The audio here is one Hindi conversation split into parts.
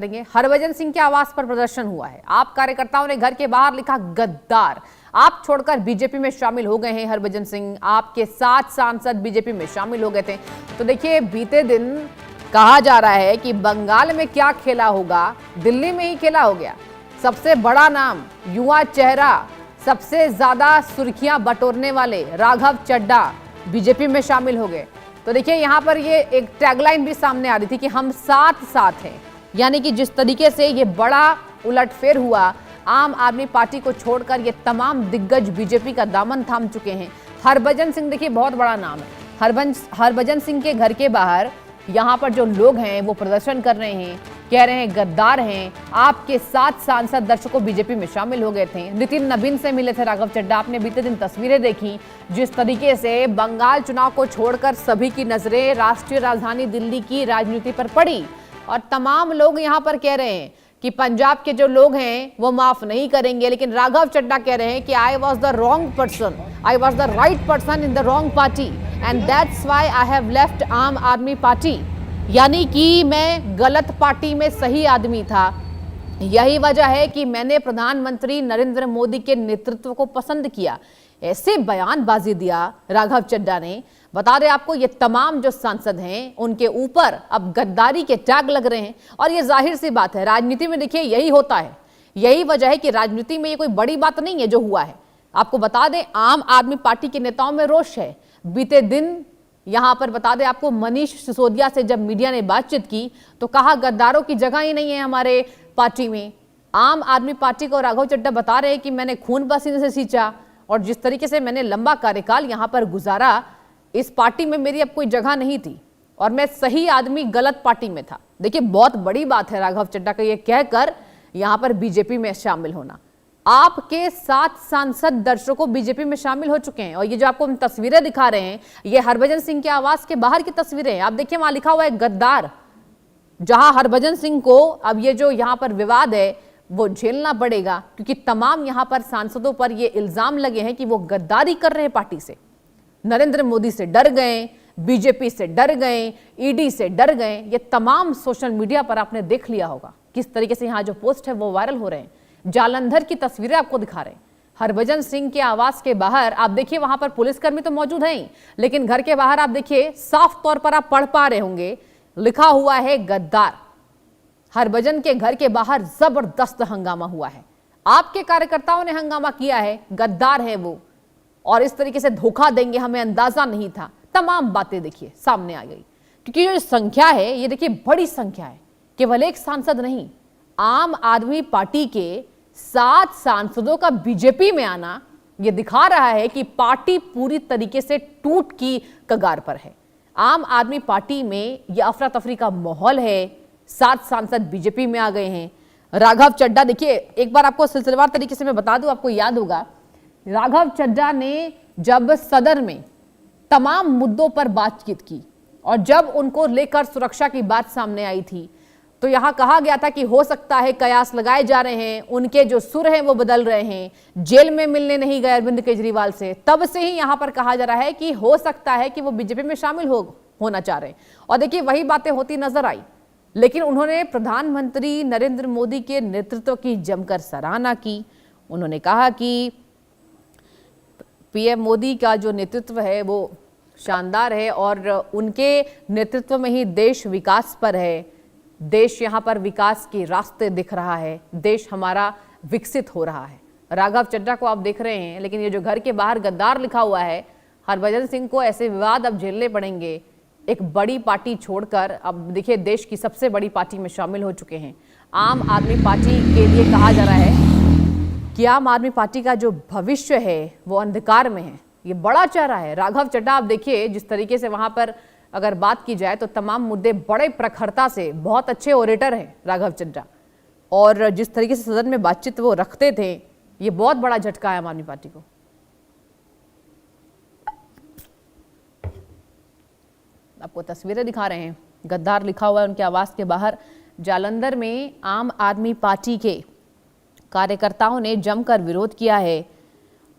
देंगे। हरभजन सिंह के आवास पर प्रदर्शन हुआ है। आप कार्यकर्ताओं ने घर के बाहर लिखा गद्दार। आप छोड़कर बीजेपी में शामिल हो गए हैं हरभजन सिंह। आपके 7 सांसद बीजेपी में शामिल हो गए थे। तो देखिए, बीते दिन कहा जा रहा है कि बंगाल में क्या खेला होगा, दिल्ली में ही खेला हो गया। सबसे बड़ा नाम, युवा चेहरा, सबसे ज्यादा सुर्खियां बटोरने वाले राघव चड्ढा बीजेपी में शामिल हो गए। तो देखिए, यहां पर ये एक टैगलाइन भी सामने आ रही थी कि हम साथ साथ हैं। यानी कि जिस तरीके से ये बड़ा उलटफेर हुआ, आम आदमी पार्टी को छोड़कर ये तमाम दिग्गज बीजेपी का दामन थाम चुके हैं। हरभजन सिंह देखिए बहुत बड़ा नाम है। हरभजन सिंह के घर के बाहर यहाँ पर जो लोग हैं वो प्रदर्शन कर रहे हैं, कह रहे हैं गद्दार हैं। आपके 7 सांसद दर्शकों बीजेपी में शामिल हो गए थे। नितिन नवीन से मिले थे राघव चड्ढा। आपने बीते दिन तस्वीरें देखी, जिस तरीके से बंगाल चुनाव को छोड़कर सभी की नजरें राष्ट्रीय राजधानी दिल्ली की राजनीति पर पड़ी और तमाम लोग यहाँ पर कह रहे हैं कि पंजाब के जो लोग हैं वो माफ नहीं करेंगे। लेकिन राघव चड्ढा कह रहे हैं कि I was the wrong person, I was the right person in the wrong party and that's why I have left आम आदमी पार्टी। यानी कि मैं गलत पार्टी में सही आदमी था। यही वजह है कि मैंने प्रधानमंत्री नरेंद्र मोदी के नेतृत्व को पसंद किया। ऐसे बयानबाजी दिया राघव चड्ढा ने। बता दें आपको, ये तमाम जो सांसद हैं उनके ऊपर अब गद्दारी के टैग लग रहे हैं। और ये जाहिर सी बात है, राजनीति में देखिए यही होता है। यही वजह है कि राजनीति में ये कोई बड़ी बात नहीं है जो हुआ है। आपको बता दें, आम आदमी पार्टी के नेताओं में रोष है। बीते दिन यहां पर बता दें आपको, मनीष सिसोदिया से जब मीडिया ने बातचीत की तो कहा गद्दारों की जगह ही नहीं है हमारे पार्टी में। आम आदमी पार्टी को राघव चड्ढा बता रहे हैं कि मैंने खून पसीने से सींचा और जिस तरीके से मैंने लंबा कार्यकाल यहां पर गुजारा, इस पार्टी में मेरी अब कोई जगह नहीं थी और मैं सही आदमी गलत पार्टी में था। देखिए, बहुत बड़ी बात है राघव चड्ढा का ये कहकर यहां पर बीजेपी में शामिल होना। आपके 7 सांसद दर्शकों बीजेपी में शामिल हो चुके हैं और ये जो आपको हम तस्वीरें दिखा रहे हैं, ये हरभजन सिंह के आवास के बाहर की तस्वीरें हैं। आप देखिए, वहां लिखा हुआ है गद्दार। जहां हरभजन सिंह को अब ये जो यहां पर विवाद है वो झेलना पड़ेगा, क्योंकि तमाम यहां पर सांसदों पर ये इल्जाम लगे हैं कि वो गद्दारी कर रहे हैं पार्टी से। नरेंद्र मोदी से डर गए, बीजेपी से डर गए, ईडी से डर गए। ये तमाम सोशल मीडिया पर आपने देख लिया होगा किस तरीके से यहाँ जो पोस्ट है वो वायरल हो रहे हैं। जालंधर की तस्वीरें आपको दिखा रहे हैं। हरभजन सिंह के आवास के बाहर आप देखिए, वहां पर पुलिसकर्मी तो मौजूद हैं ही, लेकिन घर के बाहर आप देखिए, साफ तौर पर आप पढ़ पा रहे होंगे, लिखा हुआ है गद्दार। हरभजन के घर के बाहर जबरदस्त हंगामा हुआ है। आपके कार्यकर्ताओं ने हंगामा किया है, गद्दार है वो और इस तरीके से धोखा देंगे हमें अंदाजा नहीं था। तमाम बातें देखिए सामने आ गई, क्योंकि ये संख्या है, ये देखिए बड़ी संख्या है। केवल एक सांसद नहीं, आम आदमी पार्टी के 7 सांसदों का बीजेपी में आना ये दिखा रहा है कि पार्टी पूरी तरीके से टूट की कगार पर है। आम आदमी पार्टी में यह अफरा तफरी का माहौल है। 7 सांसद बीजेपी में आ गए हैं। राघव चड्ढा, देखिए एक बार आपको सिलसिलेवार तरीके से मैं बता दूं, आपको याद होगा राघव चड्ढा ने जब सदन में तमाम मुद्दों पर बातचीत की और जब उनको लेकर सुरक्षा की बात सामने आई थी, तो यहां कहा गया था कि हो सकता है कयास लगाए जा रहे हैं, उनके जो सुर हैं वो बदल रहे हैं, जेल में मिलने नहीं गए अरविंद केजरीवाल से। तब से ही यहां पर कहा जा रहा है कि हो सकता है कि वो बीजेपी में शामिल होना चाह रहे हैं। और देखिए, वही बातें होती नजर आई। लेकिन उन्होंने प्रधानमंत्री नरेंद्र मोदी के नेतृत्व की जमकर सराहना की। उन्होंने कहा कि पीएम मोदी का जो नेतृत्व है वो शानदार है और उनके नेतृत्व में ही देश विकास पर है। देश यहाँ पर विकास के रास्ते दिख रहा है, देश हमारा विकसित हो रहा है। राघव चड्ढा को आप देख रहे हैं, लेकिन ये जो घर के बाहर गद्दार लिखा हुआ है, हरभजन सिंह को ऐसे विवाद अब झेलने पड़ेंगे। एक बड़ी पार्टी छोड़कर अब देखिए देश की सबसे बड़ी पार्टी में शामिल हो चुके हैं। आम आदमी पार्टी के लिए कहा जा रहा है कि आम आदमी पार्टी का जो भविष्य है वो अंधकार में है। ये बड़ा चेहरा है राघव चड्ढा। आप देखिए जिस तरीके से वहां पर अगर बात की जाए तो तमाम मुद्दे बड़े प्रखरता से, बहुत अच्छे ओरेटर हैं राघव चड्ढा, और जिस तरीके से सदन में बातचीत वो रखते थे, ये बहुत बड़ा झटका है आम आदमी पार्टी को। आपको तस्वीरें दिखा रहे हैं, गद्दार लिखा हुआ है उनके आवास के बाहर। जालंधर में आम आदमी पार्टी के कार्यकर्ताओं ने जमकर विरोध किया है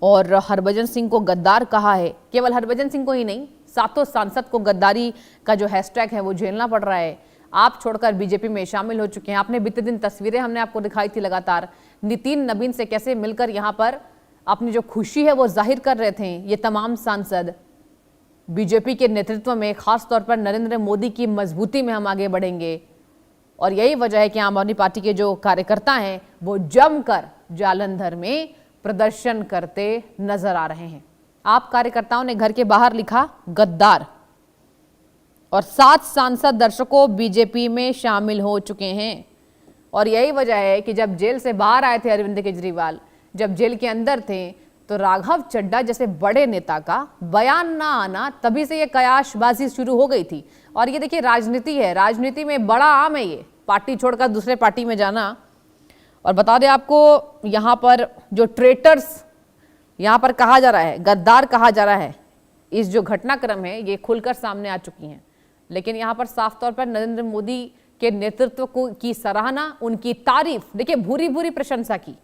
और हरभजन सिंह को गद्दार कहा है। केवल हरभजन सिंह को ही नहीं, 7 सांसद को गद्दारी का जो हैशटैग है वो झेलना पड़ रहा है। आप छोड़कर बीजेपी में शामिल हो चुके हैं। आपने बीते दिन तस्वीरें हमने आपको दिखाई थी लगातार, नितिन नवीन से कैसे मिलकर यहाँ पर अपनी जो खुशी है वो जाहिर कर रहे थे ये तमाम सांसद। बीजेपी के नेतृत्व में खास तौर पर नरेंद्र मोदी की मजबूती में हम आगे बढ़ेंगे, और यही वजह है कि आम आदमी पार्टी के जो कार्यकर्ता हैं वो जमकर जालंधर में प्रदर्शन करते नजर आ रहे हैं। आप कार्यकर्ताओं ने घर के बाहर लिखा गद्दार, और 7 सांसद दर्शकों बीजेपी में शामिल हो चुके हैं। और यही वजह है कि जब जेल से बाहर आए थे अरविंद केजरीवाल, जब जेल के अंदर थे, तो राघव चड्ढा जैसे बड़े नेता का बयान ना आना, तभी से ये कयासबाजी शुरू हो गई थी। और ये देखिए राजनीति है, राजनीति में बड़ा आम है ये पार्टी छोड़कर दूसरे पार्टी में जाना। और बता दें आपको, यहाँ पर जो ट्रेटर्स यहाँ पर कहा जा रहा है, गद्दार कहा जा रहा है, इस जो घटनाक्रम है ये खुलकर सामने आ चुकी हैं। लेकिन यहाँ पर साफ तौर पर नरेंद्र मोदी के नेतृत्व को की सराहना, उनकी तारीफ, देखिए भूरी भूरी प्रशंसा की,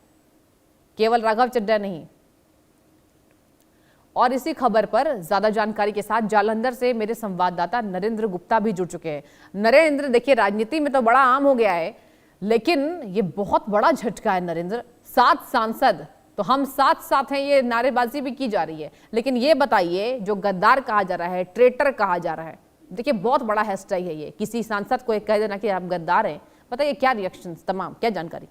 केवल राघव चड्ढा नहीं। और इसी खबर पर ज्यादा जानकारी के साथ जालंधर से मेरे संवाददाता नरेंद्र गुप्ता भी जुड़ चुके हैं। नरेंद्र, देखिए राजनीति में तो बड़ा आम हो गया है, लेकिन ये बहुत बड़ा झटका है नरेंद्र। 7 सांसद, तो हम 7 साथ हैं, ये नारेबाजी भी की जा रही है। लेकिन ये बताइए, जो गद्दार कहा जा रहा है, ट्रेटर कहा जा रहा है, देखिए बहुत बड़ा हैशटैग है ये, किसी सांसद को एक कह देना कि आप गद्दार हैं। बताइए क्या रिएक्शंस, तमाम क्या जानकारी?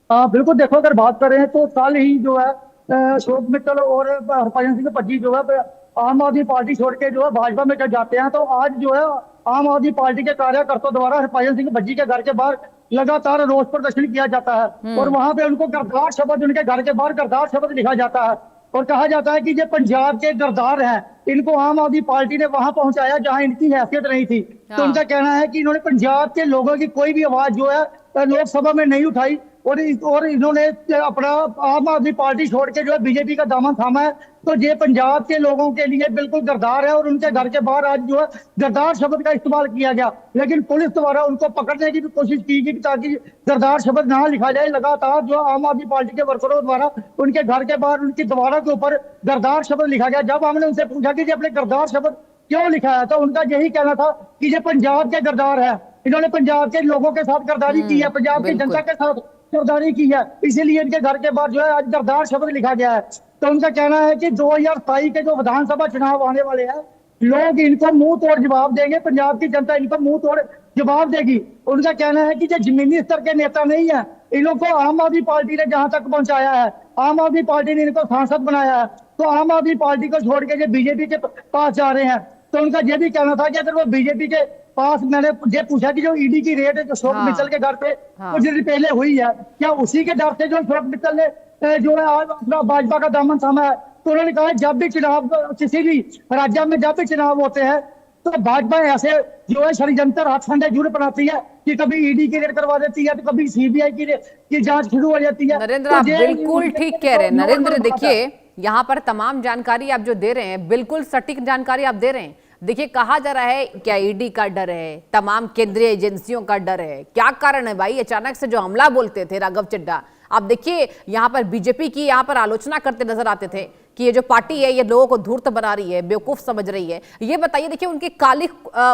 बिल्कुल, देखो अगर बात करें तो कल ही जो है अशोक मित्तल और हरभजन सिंह भज्जी जो है आम आदमी पार्टी छोड़ के जो है भाजपा में चल जाते हैं। तो आज जो है आम आदमी पार्टी के कार्यकर्ताओं द्वारा हरभजन सिंह भज्जी के घर के बाहर लगातार रोष प्रदर्शन किया जाता है, और वहां पे उनको गद्दार शब्द, उनके घर के बाहर गद्दार शब्द लिखा जाता है, और कहा जाता है कि ये पंजाब के गद्दार हैं, इनको आम आदमी पार्टी ने वहां पहुंचाया जहां इनकी हैसियत नहीं थी। तो उनका कहना है कि इन्होंने पंजाब के लोगों की कोई भी आवाज जो है लोकसभा में नहीं उठाई, और इन्होंने अपना आम आदमी पार्टी छोड़ के जो है बीजेपी का दामन थामा है। तो ये पंजाब के लोगों के लिए बिल्कुल गद्दार है, और उनके घर के बाहर आज जो है गद्दार शब्द का इस्तेमाल किया गया। लेकिन पुलिस द्वारा उनको पकड़ने की भी कोशिश की गई ताकि गद्दार शब्द ना लिखा जाए। लगातार जो आम आदमी पार्टी के वर्करों द्वारा उनके घर के बाहर उनकी दीवारों के ऊपर गद्दार शब्द लिखा गया। जब हमने उनसे पूछा कि अपने गद्दार शब्द क्यों लिखा है, तो उनका यही कहना था कि ये पंजाब के गद्दार है, इन्होंने पंजाब के लोगों के साथ गद्दारी की है, पंजाब की जनता के साथ गद्दारी की है, इसीलिए इनके घर के बाहर जो है आज गद्दार शब्द लिखा गया है। तो उनका कहना है कि 2027 के जो विधानसभा चुनाव आने वाले हैं, लोग इनको मुंह तोड़ जवाब देंगे, पंजाब की जनता इनको मुंह तोड़ जवाब देगी। उनका कहना है कि ये जमीनी स्तर के नेता नहीं है, इन लोगों को आम आदमी पार्टी ने जहां तक पहुंचाया है, आम आदमी पार्टी ने इनको सांसद बनाया है, तो आम आदमी पार्टी को छोड़ के बीजेपी के पास जा रहे हैं। तो उनका यह भी कहना था कि अगर वो बीजेपी के पास, मैंने ये पूछा कि जो ईडी की रेड जो अशोक मित्तल के घर पे कुछ दिन पहले हुई है, क्या उसी के डर से जो अशोक मित्तल ने जो है अपना भाजपा का दामन थामा है? तो उन्होंने कहा जब भी चुनाव, किसी भी राज्य में जब भी चुनाव होते हैं, तो भाजपा ऐसे जो है षड्यंत्र हाथखंडे जुड़ बनाती है कि कभी ईडी की रेड करवा देती है, तो कभी सीबीआई की जांच शुरू हो जाती है। नरेंद्र, आप बिल्कुल ठीक कह रहे हैं। नरेंद्र, देखिए यहाँ पर तमाम जानकारी आप जो दे रहे हैं, बिल्कुल सटीक जानकारी आप दे रहे हैं। देखिए कहा जा रहा है क्या ईडी का डर है, तमाम केंद्रीय एजेंसियों का डर है, क्या कारण है भाई? अचानक से जो हमला बोलते थे राघव चड्ढा, आप देखिए यहाँ पर बीजेपी की यहाँ पर आलोचना करते नजर आते थे कि ये जो पार्टी है ये लोगों को धूर्त बना रही है, बेवकूफ समझ रही है। ये बताइए, देखिए उनकी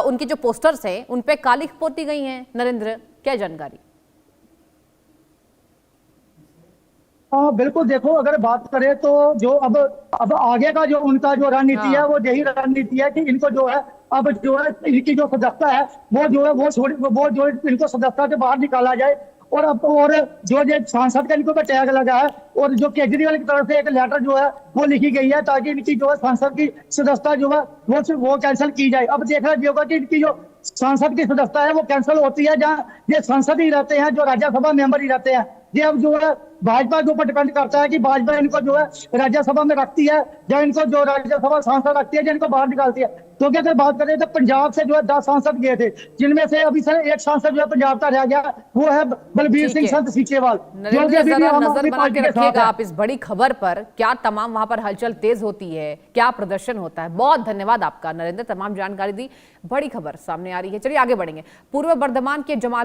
उनकी जो पोस्टर्स हैं उन पे कालिख पोती गई हैं। नरेंद्र, क्या जानकारी? हाँ बिल्कुल, देखो अगर बात करें तो जो अब आगे का जो उनका जो रणनीति है, वो यही रणनीति है कि इनको जो है अब जो है इनकी जो सदस्यता है वो जो है वो जो इनको सदस्यता से बाहर निकाला जाए। और अब और जो सांसद का इनको पे टैग लगा है, और जो केजरीवाल की तरफ से एक लेटर जो है वो लिखी गई है ताकि इनकी जो है सांसद की सदस्यता जो है वो कैंसिल की जाए। अब देखना ये होगा कि इनकी जो सांसद की सदस्यता है वो कैंसिल होती है जहाँ ये सांसद ही रहते हैं, जो राज्यसभा मेंबर ही रहते हैं। ये अब जो है भाजपा के ऊपर डिपेंड करता है कि भाजपा इनको जो है राज्यसभा में रखती है या इनको जो राज्यसभा सांसद रखती है या इनको बाहर निकालती है। क्योंकि अगर बात करें तो पंजाब से जो है 10 सांसद गए थे, जिनमें से अभी सर एक सांसद जो है पंजाब का रह गया, वो है बलबीर सिंह संत सीचेवाल। नजर बना के रखिएगा आप इस बड़ी खबर पर, क्या तमाम वहां पर हलचल तेज होती है, क्या प्रदर्शन होता है। बहुत धन्यवाद आपका नरेंद्र, तमाम जानकारी दी, बड़ी खबर सामने आ रही है। चलिए आगे बढ़ेंगे। पूर्व बर्धमान के जमाल